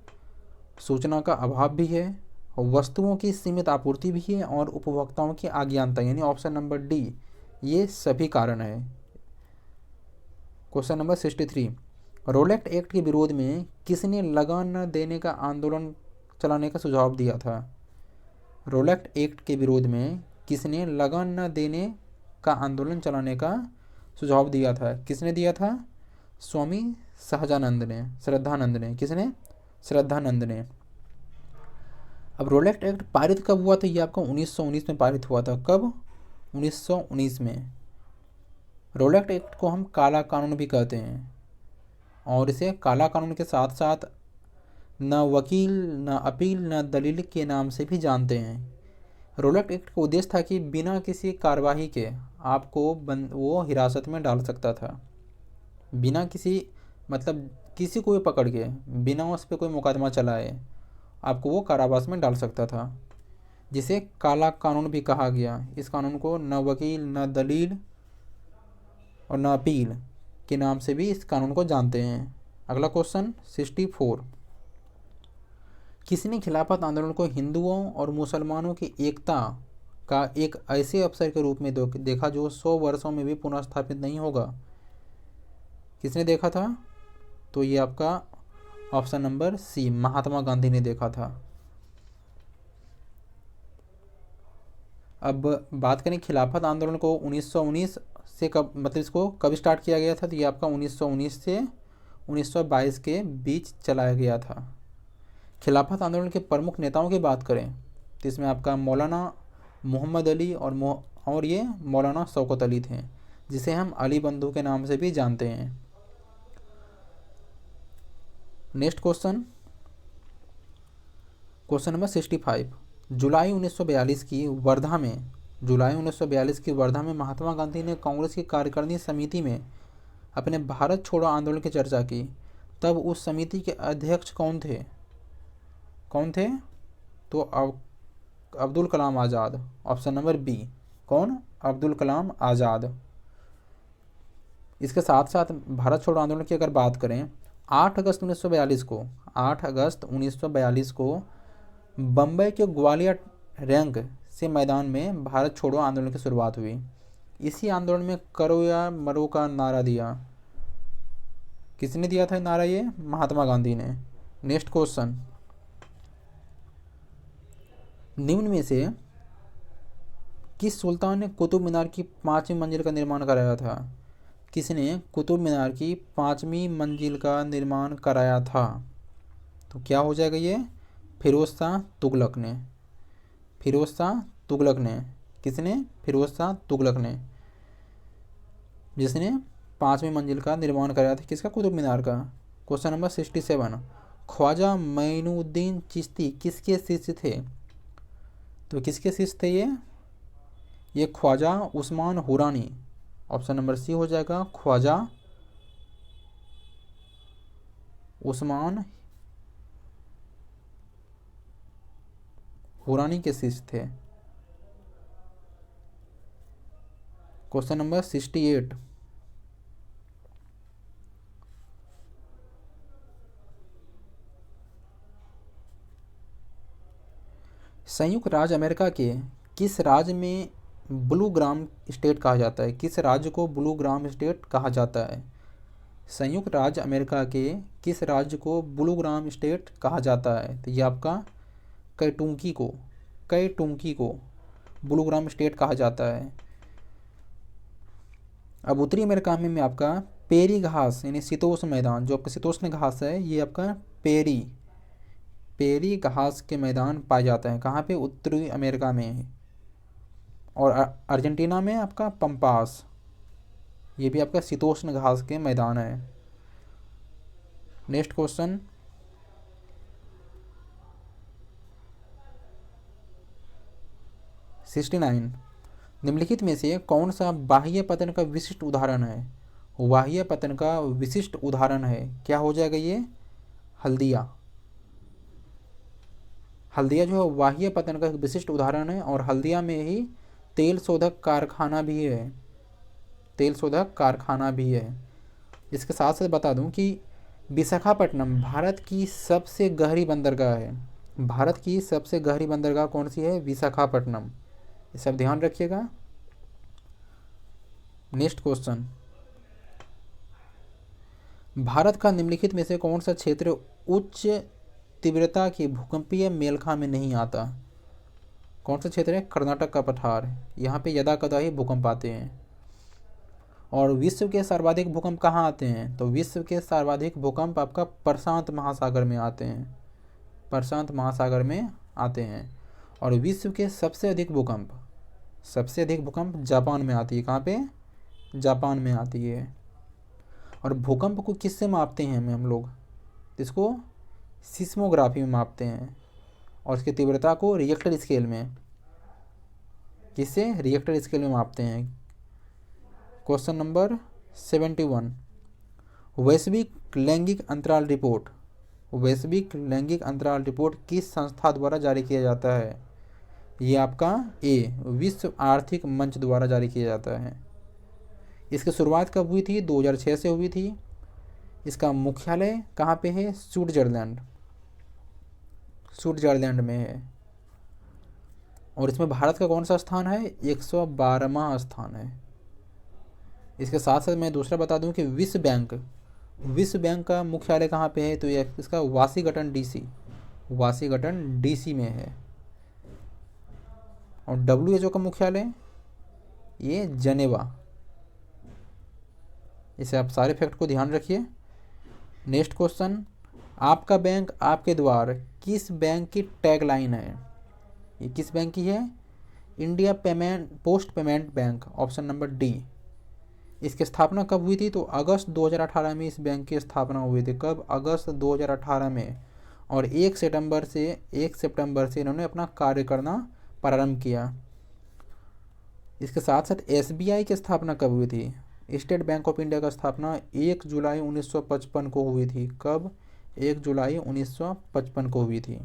सूचना का अभाव भी है, वस्तुओं की सीमित आपूर्ति भी है, और उपभोक्ताओं की अज्ञानता, यानी ऑप्शन नंबर डी, ये सभी कारण है। क्वेश्चन नंबर 63, रोलेट एक्ट के विरोध में किसने लगान न देने का आंदोलन चलाने का सुझाव दिया था। रोलेट एक्ट के विरोध में किसने लगान न देने का आंदोलन चलाने का सुझाव दिया था। किसने दिया था, स्वामी श्रद्धानंद ने। किसने, श्रद्धानंद ने। अब रोलेट एक्ट पारित कब हुआ था, ये आपका 1919 में पारित हुआ था। कब, 1919 में। रोलेट एक्ट को हम काला कानून भी कहते हैं, और इसे काला कानून के साथ साथ न वकील, न अपील, न दलील के नाम से भी जानते हैं। रोलेट एक्ट का उद्देश्य था कि बिना किसी कार्रवाई के आपको वो हिरासत में डाल सकता था। बिना किसी, मतलब किसी को भी पकड़ के, बिना उस पर कोई मुकदमा चलाए आपको वो कारावास में डाल सकता था, जिसे काला कानून भी कहा गया। इस कानून को न वकील, न दलील और न अपील के नाम से भी इस कानून को जानते हैं। अगला क्वेश्चन 64, किसने खिलाफत आंदोलन को हिंदुओं और मुसलमानों की एकता का एक ऐसे अवसर के रूप में देखा जो 100 वर्षों में भी पुनः स्थापित नहीं होगा। किसने देखा था, तो ये आपका ऑप्शन नंबर सी, महात्मा गांधी ने देखा था। अब बात करें खिलाफत आंदोलन को 1919 से कब, मतलब इसको कब स्टार्ट किया गया था, तो ये आपका 1919 से 1922 के बीच चलाया गया था। खिलाफत आंदोलन के प्रमुख नेताओं की बात करें तो इसमें आपका मौलाना मोहम्मद अली और ये मौलाना शौकत अली थे, जिसे हम अली बंधु के नाम से भी जानते हैं। नेक्स्ट क्वेश्चन, क्वेश्चन नंबर 65, जुलाई 1942 की वर्धा में महात्मा गांधी ने कांग्रेस की कार्यकारिणी समिति में अपने भारत छोड़ो आंदोलन की चर्चा की। तब उस समिति के अध्यक्ष कौन थे, तो Abdul Kalam Azad, option number B. कौन, अब्दुल कलाम आज़ाद। इसके साथ साथ भारत छोड़ो आंदोलन की अगर बात करें, 8 अगस्त 1942 को बम्बई के रैंक से मैदान में भारत छोड़ो आंदोलन की शुरुआत हुई। इसी आंदोलन में करो या मरो का नारा दिया। किसने दिया था नारा? ये महात्मा गांधी ने। नेक्स्ट क्वेश्चन, निम्न में से किस सुल्तान ने कुतुब मीनार की 5वीं मंजिल का निर्माण कराया था? किसने कुतुब मीनार की 5वीं मंजिल का निर्माण कराया था? तो क्या हो जाएगा ये? फिरोज शाह तुगलक ने। फिरोज शाह तुगलक ने। किसने? फिरोज शाह तुगलक ने, जिसने 5वीं मंजिल का निर्माण कराया था। किसका? कुतुब मीनार का। क्वेश्चन नंबर 67, ख्वाजा मोइनुद्दीन चिश्ती किसके शिष्य थे? तो किसके शिष्य थे ये Khwaja Usman Haruni. Option number C हो जाएगा, ख्वाजा उस्मान हुरानी के शिष्य थे। क्वेश्चन नंबर 68, संयुक्त राज्य अमेरिका के किस राज्य में ब्लू ग्राम स्टेट कहा जाता है? किस राज्य को ब्लू ग्राम स्टेट कहा जाता है? संयुक्त राज्य अमेरिका के किस राज्य को ब्लू ग्राम स्टेट कहा जाता है? तो ये आपका कैटुंकी को ब्लू ग्राम स्टेट कहा जाता है। अब उत्तरी अमेरिका में आपका पेरी घास यानी शीतोष्ण मैदान, जो आपका शीतोष्ण घास है, ये आपका पेरी घास के मैदान पाए जाते हैं। कहाँ पे? उत्तरी अमेरिका में। और अर्जेंटीना में आपका पंपास, ये भी आपका शीतोष्ण घास के मैदान है। नेक्स्ट क्वेश्चन, सिक्सटी 69, निम्नलिखित में से कौन सा बाह्य पतन का विशिष्ट उदाहरण है? बाह्य पतन का विशिष्ट उदाहरण है, क्या हो जाएगा ये? हल्दिया। हल्दिया जो है बाह्य पतन का विशिष्ट उदाहरण है, और हल्दिया में ही तेल शोधक कारखाना भी है। तेल शोधक कारखाना भी है। इसके साथ साथ बता दूं कि विशाखापट्टनम भारत की सबसे गहरी बंदरगाह है। भारत की सबसे गहरी बंदरगाह कौन सी है? विशाखापट्टनम। ये सब ध्यान रखिएगा। नेक्स्ट क्वेश्चन, भारत का निम्नलिखित में से कौन सा क्षेत्र उच्च तीव्रता की भूकंपीय मेलखा में नहीं आता? कौन सा क्षेत्र है? कर्नाटक का पठार। यहाँ पे यदा कदा ही भूकंप आते हैं। और विश्व के सर्वाधिक भूकंप कहाँ आते हैं? तो विश्व के सर्वाधिक भूकंप आपका प्रशांत महासागर में आते हैं। प्रशांत महासागर में आते हैं। और विश्व के सबसे अधिक भूकंप जापान में आती है। कहाँ पे? जापान में आती है। और भूकंप को किससे मापते हैं हम लोग? इसको सिस्मोग्राफी में मापते हैं। और इसकी तीव्रता को रिएक्टर स्केल में, किससे? रिएक्टर स्केल में मापते हैं। क्वेश्चन नंबर 71, वैश्विक लैंगिक अंतराल रिपोर्ट। वैश्विक लैंगिक अंतराल रिपोर्ट किस संस्था द्वारा जारी किया जाता है? ये आपका विश्व आर्थिक मंच द्वारा जारी किया जाता है। इसकी शुरुआत कब हुई थी? 2006 से हुई थी। इसका मुख्यालय कहाँ पे है? स्विट्जरलैंड में है। और इसमें भारत का कौन सा स्थान है? 112वां स्थान है। इसके साथ साथ मैं दूसरा बता दूं कि विश्व बैंक का मुख्यालय कहाँ पे है? तो ये इसका वाशिंगटन डीसी में है। और WHO का मुख्यालय ये जनेवा। इसे आप सारे फैक्ट को ध्यान रखिए। नेक्स्ट क्वेश्चन, आपका बैंक आपके द्वार किस बैंक की टैगलाइन है? ये किस बैंक की है? India post payment bank. Option number D. इसकी स्थापना कब हुई थी? तो अगस्त 2018 में इस बैंक की स्थापना हुई थी। कब? अगस्त 2018 में। और 1 सितंबर से इन्होंने अपना कार्य करना प्रारंभ किया। इसके साथ साथ SBI की स्थापना कब हुई थी? स्टेट बैंक ऑफ इंडिया का स्थापना 1 जुलाई 1955 को हुई थी। कब? 1 जुलाई 1955 को हुई थी।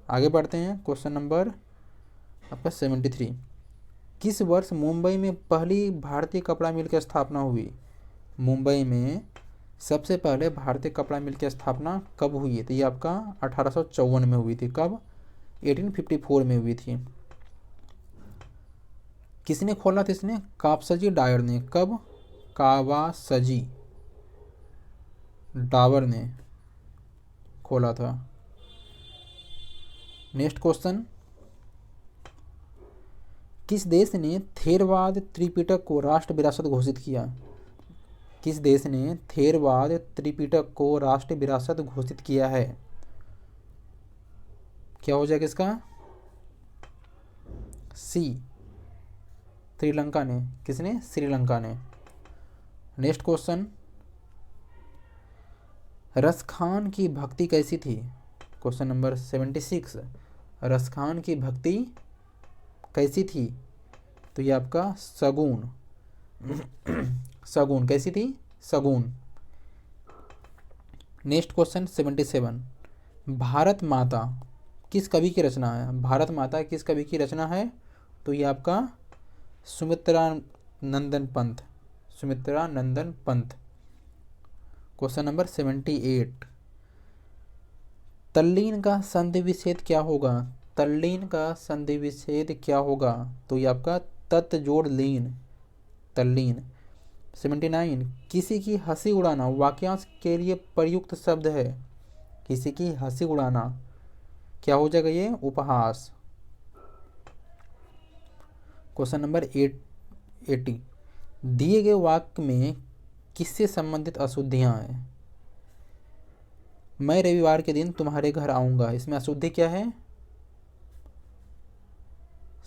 आगे बढ़ते हैं। क्वेश्चन नंबर आपका 73, किस वर्ष मुंबई में पहली भारतीय कपड़ा मिल की स्थापना हुई? मुंबई में सबसे पहले भारतीय कपड़ा मिल की स्थापना कब हुई? तो ये आपका 1854 में हुई थी। कब? 1854 में हुई थी। किसने खोला था इसने? कावासाकी डायर ने। कब? कावासाकी डावर ने खोला था। नेक्स्ट क्वेश्चन, किस देश ने थेरवाद त्रिपिटक को राष्ट्र विरासत घोषित किया? किस देश ने थेरवाद त्रिपिटक को राष्ट्र विरासत घोषित किया है? क्या हो जाएगा इसका? सी, श्रीलंका ने। किसने? श्रीलंका ने। नेक्स्ट क्वेश्चन, रसखान की भक्ति कैसी थी? क्वेश्चन नंबर 76, रसखान की भक्ति कैसी थी? तो ये आपका सगुन। सगुन कैसी थी? सगुन। नेक्स्ट क्वेश्चन 77, भारत माता किस कवि की रचना है? भारत माता किस कवि की रचना है? तो ये आपका सुमित्रा नंदन पंत। सुमित्रा नंदन पंत। क्वेश्चन नंबर 78, तल्लीन का संधि विच्छेद क्या होगा? तल्लीन का संधि विच्छेद क्या होगा? तो ये आपका तत् जोड़ लीन, तल्लीन। 79, किसी की हंसी उड़ाना वाक्यांश के लिए प्रयुक्त शब्द है। किसी की हंसी उड़ाना क्या हो जाएगा? ये उपहास। क्वेश्चन नंबर 80, दिए गए वाक्य में किससे संबंधित अशुद्धियां हैं? मैं रविवार के दिन तुम्हारे घर आऊंगा, इसमें अशुद्धि क्या है?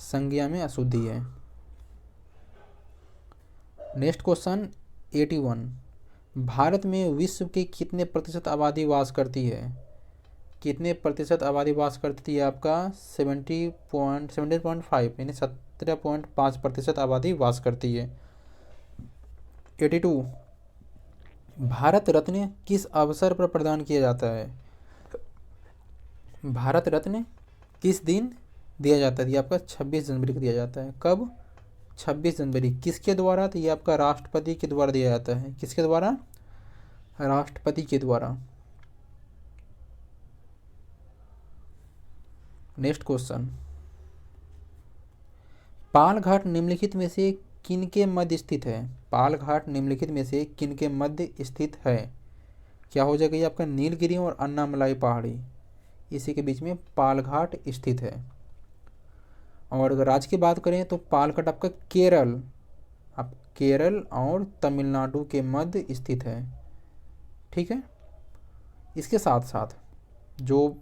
संज्ञा में अशुद्धि है। नेक्स्ट क्वेश्चन 81, भारत में विश्व के कितने प्रतिशत आबादी वास करती है? कितने प्रतिशत आबादी वास करती है? आपका 70.5 यानी 17.5% आबादी वास करती है। 82, भारत रत्न किस अवसर पर प्रदान किया जाता है? भारत रत्न किस दिन दिया जाता है? ये आपका 26 जनवरी को दिया जाता है। कब? 26 जनवरी। किसके द्वारा? तो ये आपका राष्ट्रपति के द्वारा दिया जाता है। किसके द्वारा? राष्ट्रपति के द्वारा। नेक्स्ट क्वेश्चन, पालघाट निम्नलिखित में से किनके मध्य स्थित है? पालघाट निम्नलिखित में से किनके मध्य स्थित है? क्या हो जाएगा? ये आपका नीलगिरी और अन्नामलाई पहाड़ी, इसी के बीच में पालघाट स्थित है। और अगर राज्य की बात करें तो पालघाट आपका केरल, आप केरल और तमिलनाडु के मध्य स्थित है। ठीक है। इसके साथ साथ जो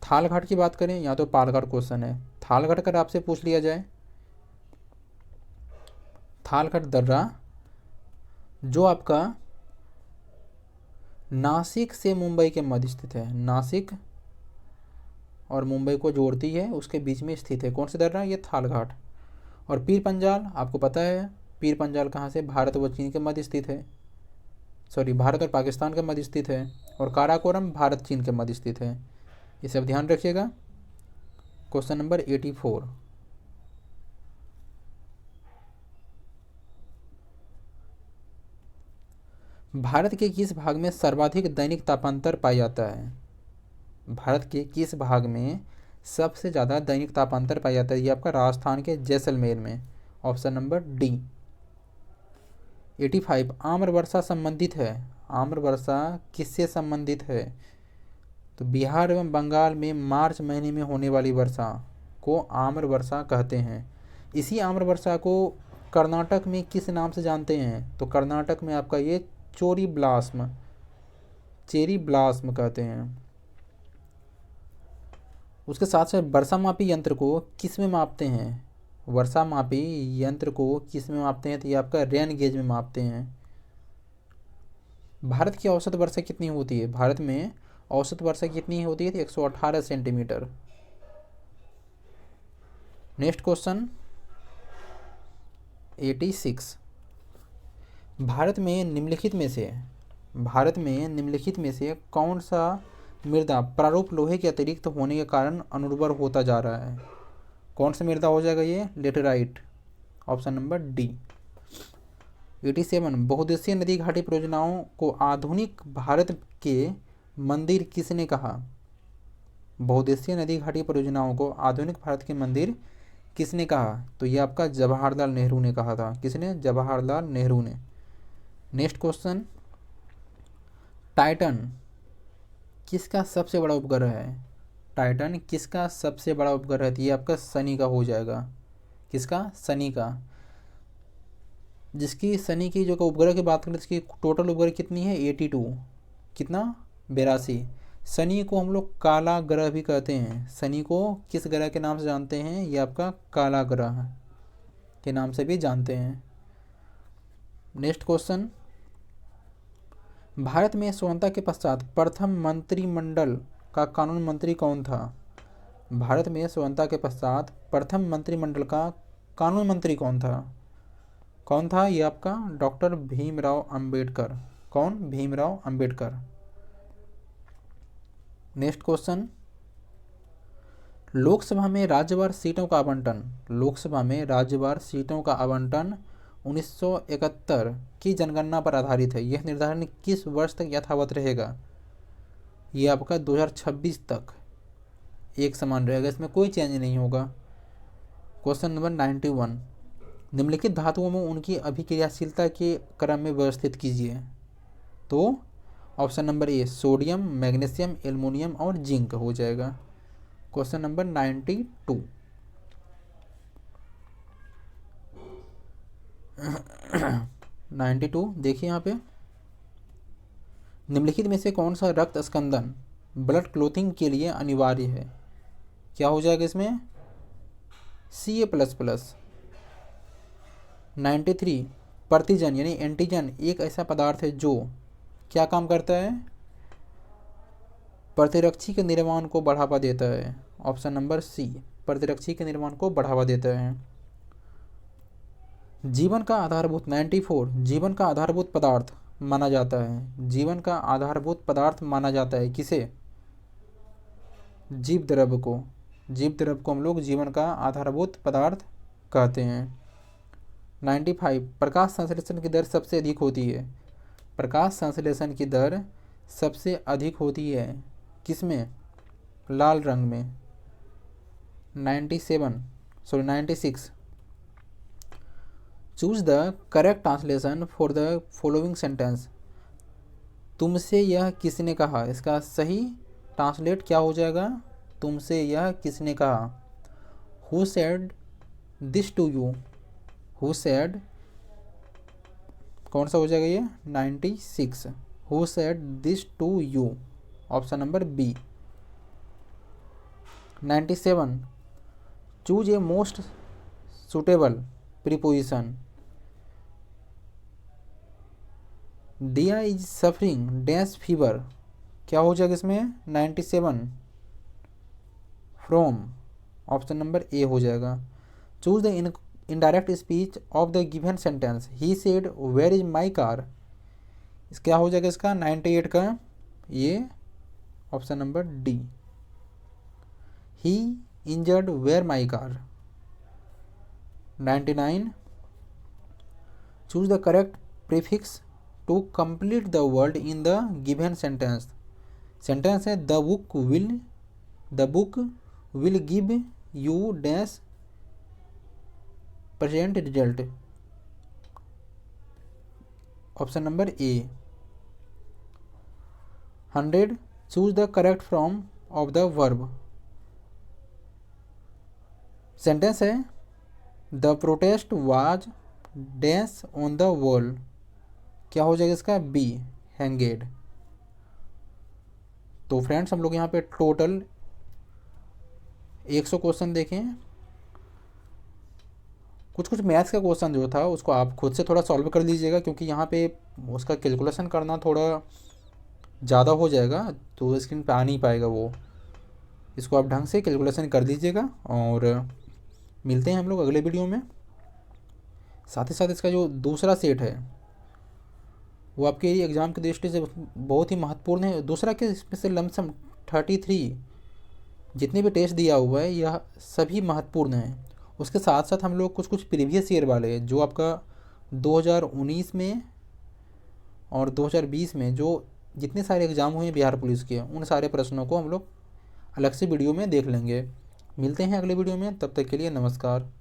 थालघाट की बात करें, यहाँ तो पालघाट क्वेश्चन है, थालघाट अगर आपसे पूछ लिया जाए, थालघाट दर्रा जो आपका नासिक से मुंबई के मध्य स्थित है, नासिक और मुंबई को जोड़ती है, उसके बीच में स्थित है। कौन सी दर्रा? ये थालघाट। और पीर पंजाल आपको पता है, पीर पंजाल कहाँ से? भारत व चीन के मध्य स्थित है, सॉरी भारत और पाकिस्तान के मध्य स्थित है। और काराकोरम भारत चीन के मध्य स्थित है। ये सब ध्यान रखिएगा। क्वेश्चन नंबर 84, भारत के किस भाग में सर्वाधिक दैनिक तापांतर पाया जाता है? भारत के किस भाग में सबसे ज़्यादा दैनिक तापांतर पाया जाता है? ये आपका राजस्थान के जैसलमेर में। Option number D. 85, आम्र वर्षा संबंधित है। आम्र वर्षा किससे संबंधित है? तो बिहार एवं बंगाल में मार्च महीने में होने वाली वर्षा को आम्र वर्षा कहते हैं। इसी आम्र वर्षा को कर्नाटक में किस नाम से जानते हैं? तो कर्नाटक में आपका ये चेरी ब्लास्म कहते हैं। उसके साथ साथ वर्षा मापी यंत्र को किस में मापते हैं? वर्षा मापी यंत्र को किस में मापते हैं? तो ये आपका रेन गेज में मापते हैं। भारत की औसत वर्षा कितनी होती है? भारत में औसत वर्षा कितनी होती है? तो 118 सेंटीमीटर। नेक्स्ट क्वेश्चन 86, भारत में निम्नलिखित में से कौन सा मृदा प्रारूप लोहे के अतिरिक्त होने के कारण अनुर्वर होता जा रहा है? कौन सा मृदा हो जाएगा? ये लेटेराइट। Option number D. 87, बहुउद्देशीय नदी घाटी परियोजनाओं को आधुनिक भारत के मंदिर किसने कहा? बहुउद्देशीय नदी घाटी परियोजनाओं को आधुनिक भारत के मंदिर किसने कहा? तो ये आपका जवाहरलाल नेहरू ने कहा था। किसने? जवाहरलाल नेहरू ने। नेक्स्ट क्वेश्चन, टाइटन किसका सबसे बड़ा उपग्रह है? टाइटन किसका सबसे बड़ा उपग्रह है? तो ये आपका शनि का हो जाएगा। किसका? शनि का। जिसकी शनि की जो उपग्रह की बात करें, इसकी टोटल उपग्रह कितनी है? 82। कितना? 82। शनि को हम लोग काला ग्रह भी कहते हैं। शनि को किस ग्रह के नाम से जानते हैं? ये आपका काला ग्रह के नाम से भी जानते हैं। नेक्स्ट क्वेश्चन, भारत में स्वतंत्रता के पश्चात प्रथम मंत्रिमंडल का कानून मंत्री कौन था? भारत में स्वतंत्रता के पश्चात प्रथम मंत्रिमंडल का कानून मंत्री कौन था? कौन था? ये आपका डॉक्टर भीमराव अंबेडकर। कौन? भीमराव अंबेडकर। नेक्स्ट क्वेश्चन, लोकसभा में राज्यवार सीटों का आवंटन। लोकसभा में राज्यवार सीटों का आवंटन 1971 की जनगणना पर आधारित है। यह निर्धारण किस वर्ष तक यथावत रहेगा? ये आपका 2026 तक एक समान रहेगा, इसमें कोई चेंज नहीं होगा। क्वेश्चन नंबर 91, निम्नलिखित धातुओं में उनकी अभिक्रियाशीलता के क्रम में व्यवस्थित कीजिए। तो ऑप्शन नंबर ए सोडियम, मैग्नीशियम, एल्युमिनियम और जिंक हो जाएगा। क्वेश्चन नंबर 92, 92 देखिए यहाँ पे, निम्नलिखित में से कौन सा रक्त स्कंदन ब्लड क्लोथिंग के लिए अनिवार्य है? क्या हो जाएगा इसमें? Ca++। 93, प्रतिजन यानी एंटीजन एक ऐसा पदार्थ है जो क्या काम करता है? प्रतिरक्षी के निर्माण को बढ़ावा देता है। ऑप्शन नंबर सी, प्रतिरक्षी के निर्माण को बढ़ावा देता है। जीवन का आधारभूत 94, जीवन का आधारभूत पदार्थ माना जाता है। जीवन का आधारभूत पदार्थ माना जाता है किसे? जीव द्रव्य को। जीव द्रव्य को हम लोग जीवन का आधारभूत पदार्थ कहते हैं। 95, प्रकाश संश्लेषण की दर सबसे अधिक होती है। प्रकाश संश्लेषण की दर सबसे अधिक होती है किसमें? लाल रंग में। 96, choose the correct translation for the following sentence. तुमसे यह किसने कहा? इसका सही ट्रांसलेट क्या हो जाएगा? तुमसे यह किसने कहा? Who said this to you. Who said, कौन सा हो जाएगा ये? 96, who said this to you. Option number B. 97, choose a most suitable preposition. Diya is suffering dash fever. क्या हो जाएगा इसमें? 97, फ्रॉम। ऑप्शन नंबर ए हो जाएगा। Choose the indirect speech of the given sentence. He said where is my car. इस क्या हो जाएगा इसका? 98 का ये option number D. He inquired where my car. 99, choose the correct prefix to complete the word in the given sentence. Sentence है the book will give you dash present result. Option number A. 100, choose the correct form of the verb. Sentence है the protest was dash on the wall. क्या हो जाएगा इसका? B, हैंगेड। तो friends हम लोग यहाँ पे टोटल 100 क्वेश्चन देखें। कुछ मैथ्स का क्वेश्चन जो था उसको आप खुद से थोड़ा सॉल्व कर लीजिएगा, क्योंकि यहाँ पे उसका कैलकुलेशन करना थोड़ा ज़्यादा हो जाएगा, तो स्क्रीन पे आ नहीं पाएगा वो। इसको आप ढंग से कैलकुलेशन कर लीजिएगा। और मिलते हैं हम लोग अगले वीडियो में। साथ ही साथ इसका जो दूसरा सेट है वो आपके एग्ज़ाम की दृष्टि से बहुत ही महत्वपूर्ण है। दूसरा के इसमें से लमसम 33 जितने भी टेस्ट दिया हुआ है यह सभी महत्वपूर्ण हैं। उसके साथ साथ हम लोग कुछ प्रीवियस ईयर वाले जो आपका 2019 में और 2020 में जो जितने सारे एग्ज़ाम हुए हैं बिहार पुलिस के, उन सारे प्रश्नों को हम लोग अलग से वीडियो में देख लेंगे। मिलते हैं अगले वीडियो में, तब तक के लिए नमस्कार।